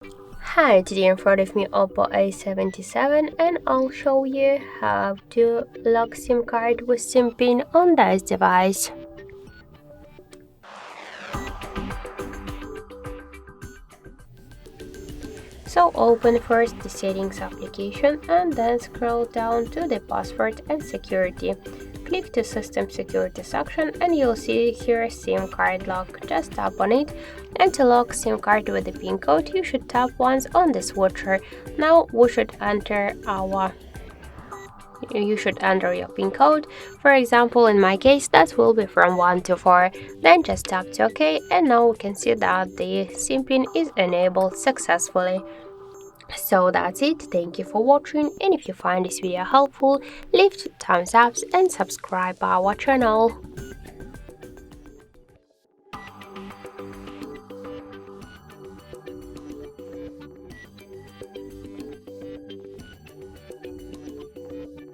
Hi, today in front of me Oppo A77 and I'll show you how to lock SIM card with SIM pin on this device. So open first the settings application and then scroll down to the password and security. Click to system security section and you'll see here SIM card lock. Just tap on it, and to lock SIM card with the pin code you should tap once on the switcher. Now we should enter you should enter your pin code. For example, in my case that will be from 1 to 4. Then just tap to OK, and now we can see that the SIM pin is enabled successfully. So that's it, thank you for watching, and if you find this video helpful, leave thumbs up and subscribe our channel.